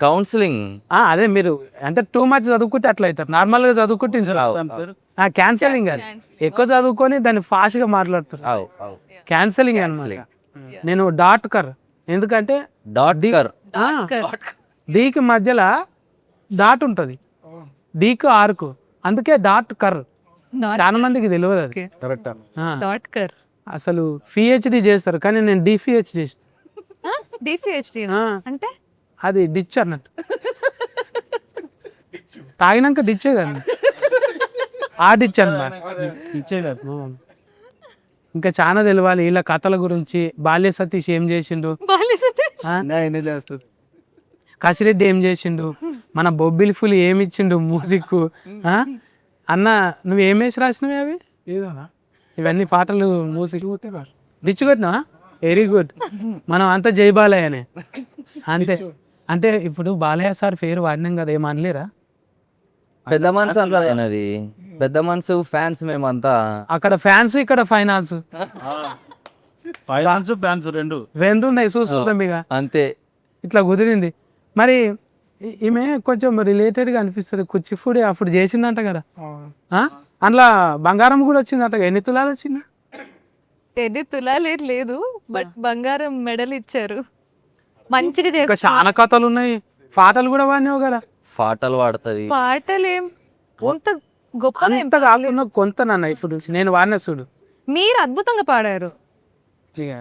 B: counselling.
A: అదే మీరు అంటే టూ మచ్ చదువుకుంటే అట్లా అవుతారు, నార్మల్గా చదువుకుంటే క్యాన్సలింగ్ అది ఎక్కువ చదువుకొని దాన్ని ఫాస్ట్గా మాట్లాడుతారు. క్యాన్సలింగ్ అనమాట. నేను డాట్ కర్, ఎందుకంటే డీకి మధ్యలో డాట్ ఉంటుంది, డీకు ఆర్కు, అందుకే డాట్ కర్. చాలా మందికి తెలియదు అది.
E: కరెక్ట్ అన్న.
A: అసలు పిహెచ్డి చేస్తారు కానీ నేను డిపిహెచ్ చేసి
C: డిపిహెచ్డి అంటే
A: అది డిచ్ అన్నట్టు, తాగినాక డిచ్చే కదా, ఆ డిచ్ అన్నమాట. ఇంకా చాలా తెలియాలి వీళ్ళ కథల గురించి. బాల్య సతీష్ ఏం చేసిండు, కసిరెడ్డి ఏం చేసిండు, మన బొబ్బిలి ఫుల్ ఏమి ఇచ్చిండు మ్యూజిక్. అన్న నువ్వు ఏం వేసి రాసినవి అవి?
D: ఏదన్నా
A: ఇవన్నీ పాటలు మ్యూజిక్ డిచ్ కొట్టినా? Very good. మనం అంతా జై బాలయ్యనే అంతే. అంటే ఇప్పుడు బాలయ్య సార్ పేరు వాడినాం కదా, ఏమనలేరా?
B: పెద్ద మనసు అంటది, పెద్ద మనసు ఫ్యాన్స్ మేమంతా.
A: అక్కడ ఫ్యాన్స్, ఇక్కడ ఫైనాన్స్,
G: ఫ్యాన్స్
A: రెండు ఉన్నాయి, చూసుకుంటాం ఇక
B: అంతే.
A: ఇట్లా కుదిరింది. మరి ఈమె కొంచెం రిలేటెడ్గా అనిపిస్తుంది. కూచిపూడి అప్పుడు చేసిందంట కదా, అందులో బంగారం కూడా వచ్చిందంట. ఎన్ని తులాలు వచ్చిందా?
C: 10 తులాలు లేదు, బట్ బంగారం మెడల్ ఇచ్చారు. మంచిగా
A: ఇంకా చాలా కథలు ఉన్నాయి, పాటలు కూడా వాడినావు కదా.
B: పాటలు పాడుతుంది.
C: పాటలేం అంత గొప్పగా
A: అంత కాకుండా కొంత నన్న ఇప్పుడు నేను వాడిన చూడు.
C: మీరు అద్భుతంగా పాడారు.
A: ఇక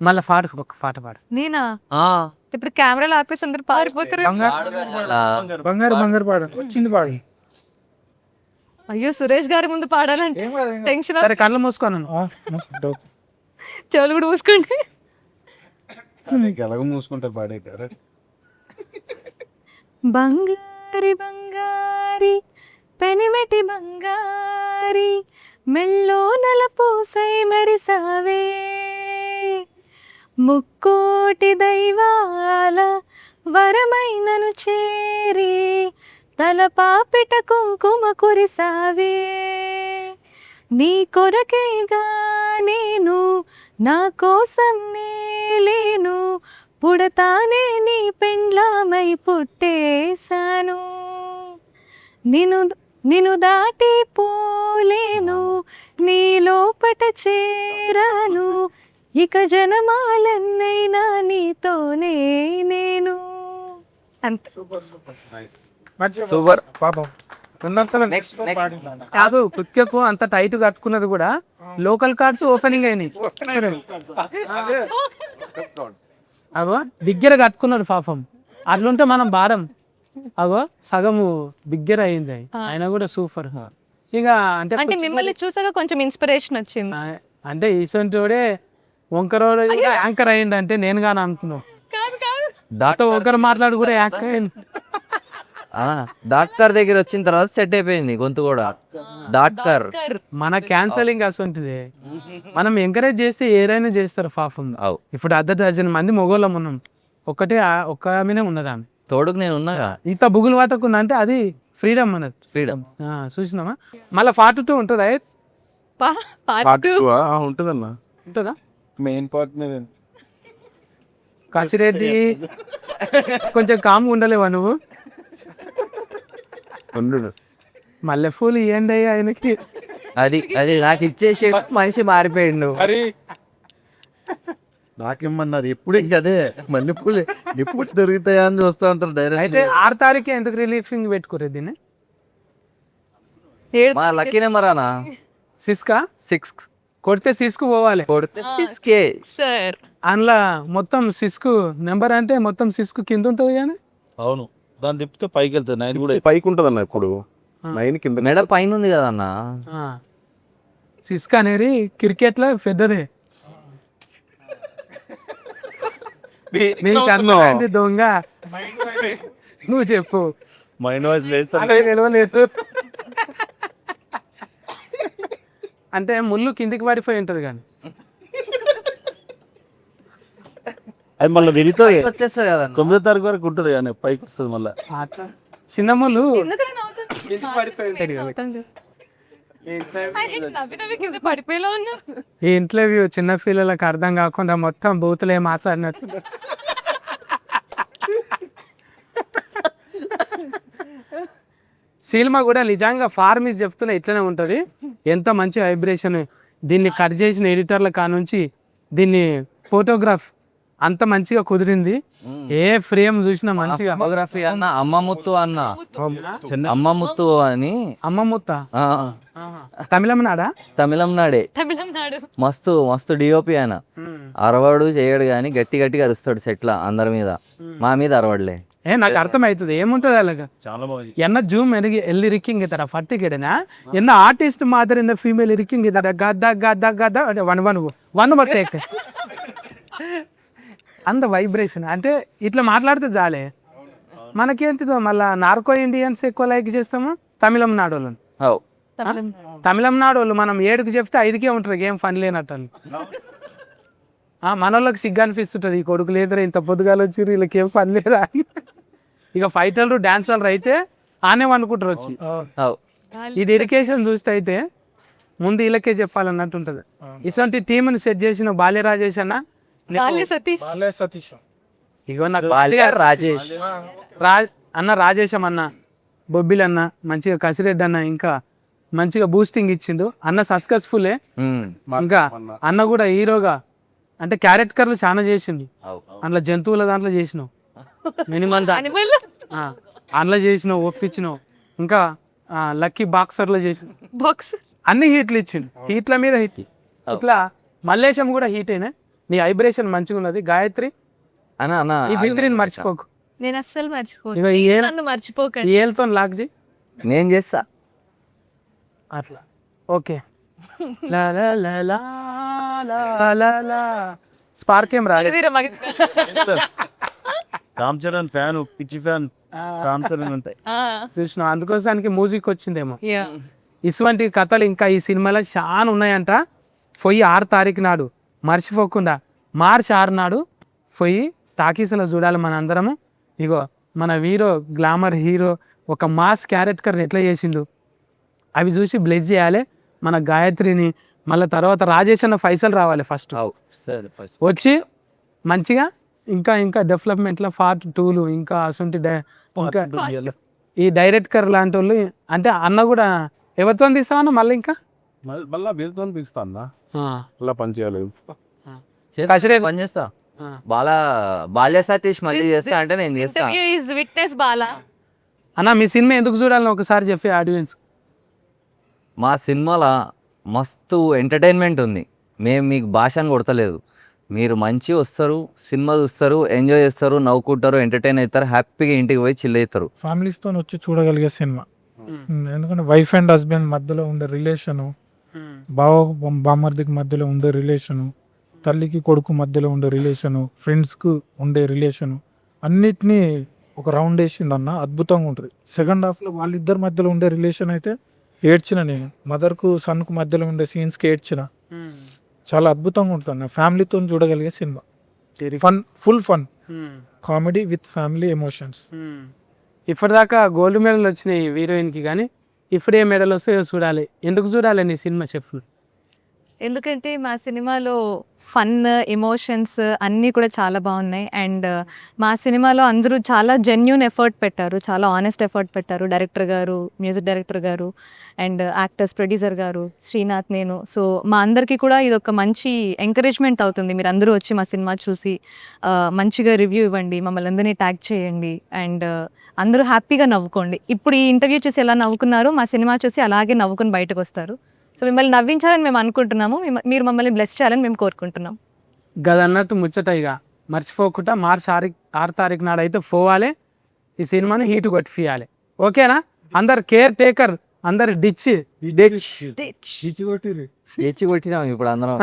A: మళ్ళీ ఒక పాట పాడు.
C: నేనా? ఇప్పుడు కెమెరాలు ఆపేసి అందరు పారిపోతారు.
D: బంగారు బంగారు పాడు వచ్చింది పాడు.
C: అయ్యో సురేష్ గారి ముందు పాడాలంటే టెన్షన్.
A: సరే కళ్ళు మూసుకోను,
C: చెవులు కూడా మూసుకోండి.
E: ఎలాగో మూసుకుంటారు పాడేటారు.
C: బంగారి బంగారి పెనిమెటి బంగారి మెళ్ళో నలపూసై మెరిసావే, ముక్కోటి దైవాల వరమైనను చేరి తలపాపిట కుంకుమ కురిసావే. నీ కొరకేగా నేను, నా కోసం నేలేను, పుడతానే నీ పెండ్లామై పుట్టేశాను. నిన్ను దాటి పోలేను, నీ లోపట చేరాను, ఇక జనమాలన్నైనా నీతోనే నేను. అంతే.
B: సూపర్.
D: పాపం
A: కాదు కుక్కెకు అంత టైట్ కట్టుకున్నది కూడా లోకల్ కార్డ్స్ ఓపెనింగ్ అయినాయి. అగో బిగ్గర కట్టుకున్నాడు పాపం. అట్లుంటే మనం భారం. అగో సగము బిగ్గర అయింది, ఆయన కూడా సూపర్. ఇక
C: అంటే మిమ్మల్ని చూసాక కొంచెం ఇన్స్పిరేషన్ వచ్చింది.
A: అంటే ఈసొంటోడే వంకరోడు యాంకర్ అయ్యిండు అంటే నేను కానీ అనుకున్నావు.
C: కాదు కాదు,
A: దాంతో ఒకరు మాట్లాడు కూడా యాంకర్ అయ్యింది.
B: డాక్టర్ దగ్గర వచ్చిన తర్వాత సెట్ అయిపోయింది గొంతు కూడా. డాక్టర్
A: మన క్యాన్సలింగ్ అసొంటిది. మనం ఎంకరేజ్ చేస్తే ఏదైనా చేస్తారు పాపం.
B: అవు
A: ఇప్పుడు 10 మంది మొగోళ్ళం ఉన్నాం, ఒక్క ఆమెనే ఉన్నది ఆమె.
B: తోడుకు నేను ఉన్నాగా.
A: ఇంత బుగులు పట్టకుండా అంటే అది ఫ్రీడమ్ అన్నది.
B: ఫ్రీడమ్.
A: చూసినామా? మళ్ళీ 42 ఉంటుందా?
F: పార్ట్ 2 ఉంటుందన్న.
A: ఉంటుందా?
E: మెయిన్ పార్ట్ మీద
A: కసిరెడ్డి కొంచెం కామ్గా ఉండలేవా నువ్వు? మల్లెపూలు ఇవ్వండి అయ్యా ఆయనకి.
B: అది అది నాకు ఇచ్చేసి మనిషి మారిపోయిండు.
E: నాకేమన్నారు ఎప్పుడు ఇంక అదే మల్లెపూలు ఎప్పుడు దొరుకుతాయా అని చూస్తూ ఉంటారు డైరెక్ట్.
A: అయితే 6 తారీఖు ఎందుకు రిలీఫింగ్ పెట్టుకోరు దీన్ని?
B: మా లక్కీ నెంబర్ అన్న
A: సిస్కా
B: 6
A: కొడితే సిస్కు పోవాలి.
B: కొడితే 6K.
C: సార్
A: అందులో మొత్తం సిస్కు నెంబర్ అంటే మొత్తం సిస్కు కింద ఉంటుంది కానీ.
G: అవును, దాన్ని తిప్పితే పైకి వెళ్తుంది. 9 కూడా
F: పైకి ఉంటుంది అన్న, ఇప్పుడు 9 కింద.
B: మెడ పైన ఉంది కదన్న.
A: సిస్క్ అనేది క్రికెట్లో పెద్దదే. నీకు అర్థమైంది దొంగ, నువ్వు చెప్పు.
G: మైండ్ వాయిస్ వేస్తా.
A: అదే నిలవలేదు అంటే ముళ్ళు కిందికి పడిపోయి ఉంటుంది కానీ.
G: అది మళ్ళీ విరిగితే
B: వచ్చేస్తుంది కదన్న.
G: 9వ తారీఖు వరకు ఉంటుంది కానీ పైకి వస్తుంది మళ్ళీ.
A: అట్లా చిన్న ముళ్ళు
C: ఎందుకలా నవ్వుతున్నావు?
A: కిందికి పడిపోయి ఉంటుంది కదా.
C: పడిపోయేలా ఉన్నా.
A: ఈ ఇంటర్వ్యూ చిన్న పిల్లలకు అర్థం కాకుండా మొత్తం బూతులే మాట్లాడినట్టు. సినిమా కూడా నిజంగా ఫార్మీస్ చెప్తున్నా ఇట్లనే ఉంటుంది. ఎంత మంచి వైబ్రేషన్. దీన్ని కట్ చేసిన ఎడిటర్ల కానుంచి దీన్ని ఫోటోగ్రాఫ్ అంత మంచిగా కుదిరింది. ఏ ఫ్రేమ్ చూసినా మంచిగా.
B: ఫోటోగ్రఫీ అన్న అమ్మముత్తు అన్న, అమ్మముత్తు అని.
A: అమ్మమ్ముత్త
B: ఆ,
A: తమిళనాడా?
B: తమిళనాడే.
C: తమిళనాడు.
B: మస్తు మస్తు డిఓపి ఆయన. అరవడు చేయడు కానీ గట్టి గట్టిగా అరుస్తాడు సెట్ల అందరి మీద. మా మీద అరవడలే.
A: నాకు అర్థమవుతుంది ఏముంటుంది అలాగా.
G: చాలా బాగా
A: என்ன ஜூம் எனக்கு எல்லி இருக்கீங்க தர ஃபட்டு கேடுனா என்ன ஆர்டிஸ்ட் மாதிரி இந்த ஃபீமேல் இருக்கீங்க தர கதா கதா கதா వన్ టేక్ అంత వైబ్రేషన్ అంటే ఇట్లా మాట్లాడితే చాలే. మనకేంటిదో మళ్ళీ నార్కో ఇండియన్స్ ఎక్కువ లైక్ చేస్తాము తమిళనాడు వాళ్ళని.
B: అవు
A: తమిళనాడు వాళ్ళు మనం 7కి చెప్తే 5కే ఉంటారు, ఏం ఫన్ లేనట్టు. మన వాళ్ళకి సిగ్గు అనిపిస్తుంటుంది, ఈ కొడుకు లేదురా ఇంత పొద్దుగాలు వచ్చి వీళ్ళకి ఏం పని లేదా. ఇక ఫైటర్లు డాన్సర్లు అయితే ఆనే అనుకుంటారు వచ్చి.
B: అవు
A: ఈ డెడికేషన్ చూస్తే అయితే ముందు వీళ్ళకే చెప్పాలన్నట్టు ఉంటుంది. ఇటువంటి టీంని సెట్ చేసిన బాల్య రాజేష్ అన్న,
C: సతీష్.
A: ఇగో నాకు
B: రాజేష్
A: అన్న రాజేశం అన్న, బొబ్బిల్ అన్న, మంచిగా కసిరెడ్డి అన్న ఇంకా మంచిగా బూస్టింగ్ ఇచ్చిండు అన్న. సక్సెస్ఫుల్లే. ఇంకా అన్న కూడా హీరోగా అంటే క్యారెక్టర్లు చాలా చేసిండు. అందులో జంతువుల దాంట్లో చేసినావు, మినిమం అందులో చేసినావు, ఒప్పించినావు. ఇంకా లక్కీ బాక్సర్లో చేసిన అన్ని హీట్లు ఇచ్చిండు. హీట్ల మీద హీట్. ఇట్లా మల్లేశం కూడా హీట్ అయినా. నీ వైబ్రేషన్ మంచిగా ఉన్నది. గాయత్రి
B: అన్న అన్న
A: ఈ బింద్రిని మర్చిపోకు.
C: నేను అస్సలు మర్చిపోను.
A: ఇగో
C: నన్ను మర్చిపోకండి.
A: ఈ ఏళ్ళతో లాక్ చేయి
B: నేను చేస్తా
A: అట్లా. ఓకే. లా లా లా లా లా లా లా. స్పార్క్ ఏం రాలేదు.
G: రామ్ చరణ్ ఫ్యాన్, పిచ్చి ఫ్యాన్ రామ్ చరణ్ ఉంటాయి
A: చూసిన అందుకోసానికి మ్యూజిక్ వచ్చిందేమో. ఇటువంటి కథలు ఇంకా ఈ సినిమాలో చాలా ఉన్నాయంట. పొయ్యి 6 తారీఖు నాడు మర్చిపోకుండా మార్చి 6 నాడు పొయ్యి టాకీస్లో చూడాలి మన అందరము. ఇగో మన హీరో గ్లామర్ హీరో ఒక మాస్ క్యారెక్టర్ని ఎట్లా చేసిండు అవి చూసి బ్లెస్ చేయాలి మన గాయత్రిని. మళ్ళీ తర్వాత రాజేష్ అన్న పైసలు రావాలి ఫస్ట్ వచ్చి మంచిగా ఇంకా ఇంకా డెవలప్మెంట్లో పార్ట్ 2లు ఇంకా అసొంటి ఇంకా ఈ డైరెక్టర్ లాంటి వాళ్ళు అంటే అన్న కూడా ఎవరితో తీస్తామన్నా మళ్ళీ ఇంకా
F: మళ్ళీ వీళ్ళతో పిలుస్తా అన్న, మళ్ళీ పని చేయాలి.
B: పని చేస్తా. బాల్య సతీష్ మళ్ళీ చేస్తా అంటే నేను చేస్తా.
C: విట్నెస్ బాలా
A: అన్న మీ సినిమా ఎందుకు చూడాలని ఒకసారి చెప్పే ఆడియన్స్.
B: మా సినిమాలో మస్తు ఎంటర్టైన్మెంట్ ఉంది. మేము మీకు భాషను కొడతలేదు. మీరు మంచి వస్తారు, సినిమా చూస్తారు, ఎంజాయ్ చేస్తారు, నవ్వుకుంటారు, ఎంటర్టైన్ అవుతారు, హ్యాపీగా ఇంటికి పోయి చిల్ అవుతారు.
D: ఫ్యామిలీస్తో వచ్చి చూడగలిగే సినిమా. ఎందుకంటే వైఫ్ అండ్ హస్బెండ్ మధ్యలో ఉండే రిలేషను, బావ బామర్దికి మధ్యలో ఉండే రిలేషను, తల్లికి కొడుకు మధ్యలో ఉండే రిలేషను, ఫ్రెండ్స్కు ఉండే రిలేషను, అన్నిటినీ ఒక రౌండ్ వేసింది అన్న, అద్భుతంగా ఉంటుంది. సెకండ్ హాఫ్లో వాళ్ళిద్దరి మధ్యలో ఉండే రిలేషన్ అయితే ఏడ్చిన నేను, మదర్కు సన్కు మధ్యలో ఉండే సీన్స్కి ఏడ్చిన. చాలా అద్భుతంగా ఉంటుంది అన్న, ఫ్యామిలీతో చూడగలిగే cinema. Fun, full fun comedy with family emotions.
A: ఇప్పటిదాకా గోల్డ్ మెడల్ వచ్చినాయి హీరోయిన్కి, కానీ ఇప్పుడు ఏ మెడల్ వస్తాయో చూడాలి. ఎందుకు చూడాలి నీ సినిమా చెఫ్లు?
C: ఎందుకంటే మా సినిమాలో ఫన్, ఎమోషన్స్ అన్నీ కూడా చాలా బాగున్నాయి. అండ్ మా సినిమాలో అందరూ చాలా జెన్యూన్ ఎఫర్ట్ పెట్టారు, చాలా ఆనెస్ట్ ఎఫర్ట్ పెట్టారు. డైరెక్టర్ గారు, మ్యూజిక్ డైరెక్టర్ గారు, అండ్ యాక్టర్స్, ప్రొడ్యూసర్ గారు, శ్రీనాథ్, నేను. సో మా అందరికీ కూడా ఇది ఒక మంచి ఎంకరేజ్మెంట్ అవుతుంది. మీరు అందరూ వచ్చి మా సినిమా చూసి మంచిగా రివ్యూ ఇవ్వండి, మమ్మల్ని అందరినీ ట్యాగ్ చేయండి, అండ్ అందరూ హ్యాపీగా నవ్వుకోండి. ఇప్పుడు ఈ ఇంటర్వ్యూ చూసి ఎలా నవ్వుకున్నారో మా సినిమా చూసి అలాగే నవ్వుకుని బయటకు వస్తారు. సో మిమ్మల్ని నవ్వించాలని మేము అనుకుంటున్నాము, మీరు మమ్మల్ని బ్లెస్ చేయాలని మేము కోరుకుంటున్నాం.
A: గదన్నట్టు ముచ్చట ఇక మర్చిపోకుండా మార్చి 6 తారీఖు నాడు అయితే పోవాలి, ఈ సినిమాని హీట్ కొట్టియాలి. ఓకేనా? అందరు కేర్ టేకర్, అందరు డిచ్
B: ఎచ్చి కొట్టినాం ఇప్పుడు అందరం.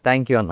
B: థ్యాంక్ యూ అన్న.